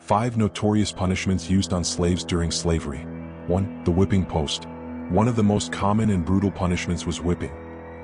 5 notorious punishments used on slaves during slavery. 1. The whipping post. One of the most common and brutal punishments was whipping.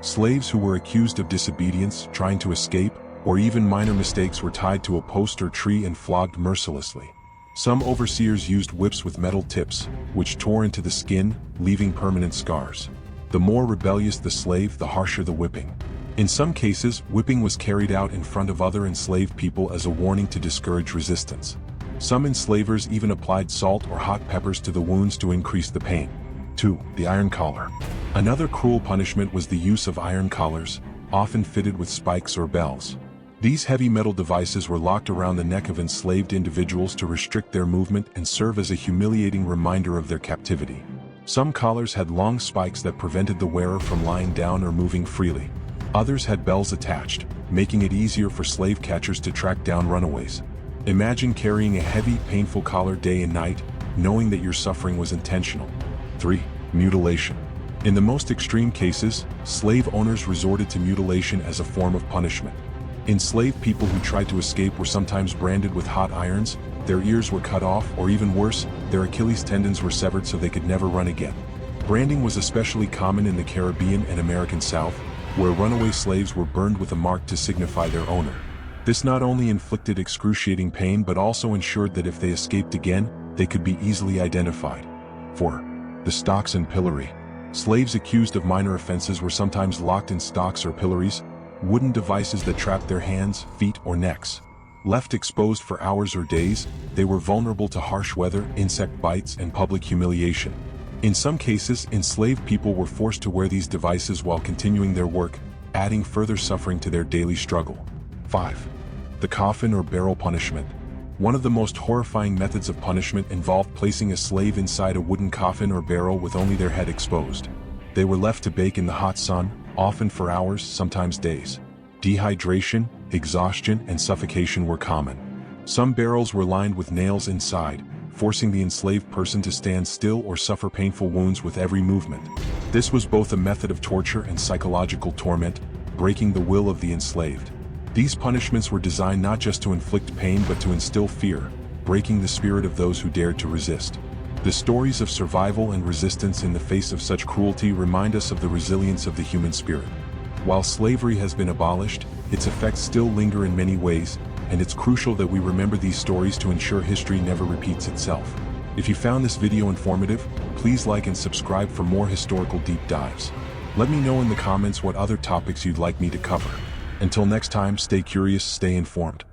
Slaves who were accused of disobedience, trying to escape, or even minor mistakes were tied to a post or tree and flogged mercilessly. Some overseers used whips with metal tips, which tore into the skin, leaving permanent scars. The more rebellious the slave, the harsher the whipping. In some cases, whipping was carried out in front of other enslaved people as a warning to discourage resistance. Some enslavers even applied salt or hot peppers to the wounds to increase the pain. 2. The iron collar. Another cruel punishment was the use of iron collars, often fitted with spikes or bells. These heavy metal devices were locked around the neck of enslaved individuals to restrict their movement and serve as a humiliating reminder of their captivity. Some collars had long spikes that prevented the wearer from lying down or moving freely. Others had bells attached, making it easier for slave catchers to track down runaways. Imagine carrying a heavy, painful collar day and night, knowing that your suffering was intentional. 3. Mutilation. In the most extreme cases, slave owners resorted to mutilation as a form of punishment. Enslaved people who tried to escape were sometimes branded with hot irons, their ears were cut off, or even worse, their Achilles tendons were severed so they could never run again. Branding was especially common in the Caribbean and American South, where runaway slaves were burned with a mark to signify their owner. This not only inflicted excruciating pain but also ensured that if they escaped again, they could be easily identified. 4. The stocks and pillory. Slaves accused of minor offenses were sometimes locked in stocks or pillories, wooden devices that trapped their hands, feet, or necks. Left exposed for hours or days, they were vulnerable to harsh weather, insect bites, and public humiliation. In some cases, enslaved people were forced to wear these devices while continuing their work, adding further suffering to their daily struggle. 5. The coffin or barrel punishment. One of the most horrifying methods of punishment involved placing a slave inside a wooden coffin or barrel with only their head exposed. They were left to bake in the hot sun, often for hours, sometimes days. Dehydration, exhaustion, and suffocation were common. Some barrels were lined with nails inside, forcing the enslaved person to stand still or suffer painful wounds with every movement. This was both a method of torture and psychological torment, breaking the will of the enslaved. These punishments were designed not just to inflict pain but to instill fear, breaking the spirit of those who dared to resist. The stories of survival and resistance in the face of such cruelty remind us of the resilience of the human spirit. While slavery has been abolished, its effects still linger in many ways, and it's crucial that we remember these stories to ensure history never repeats itself. If you found this video informative, please like and subscribe for more historical deep dives. Let me know in the comments what other topics you'd like me to cover. Until next time, stay curious, stay informed.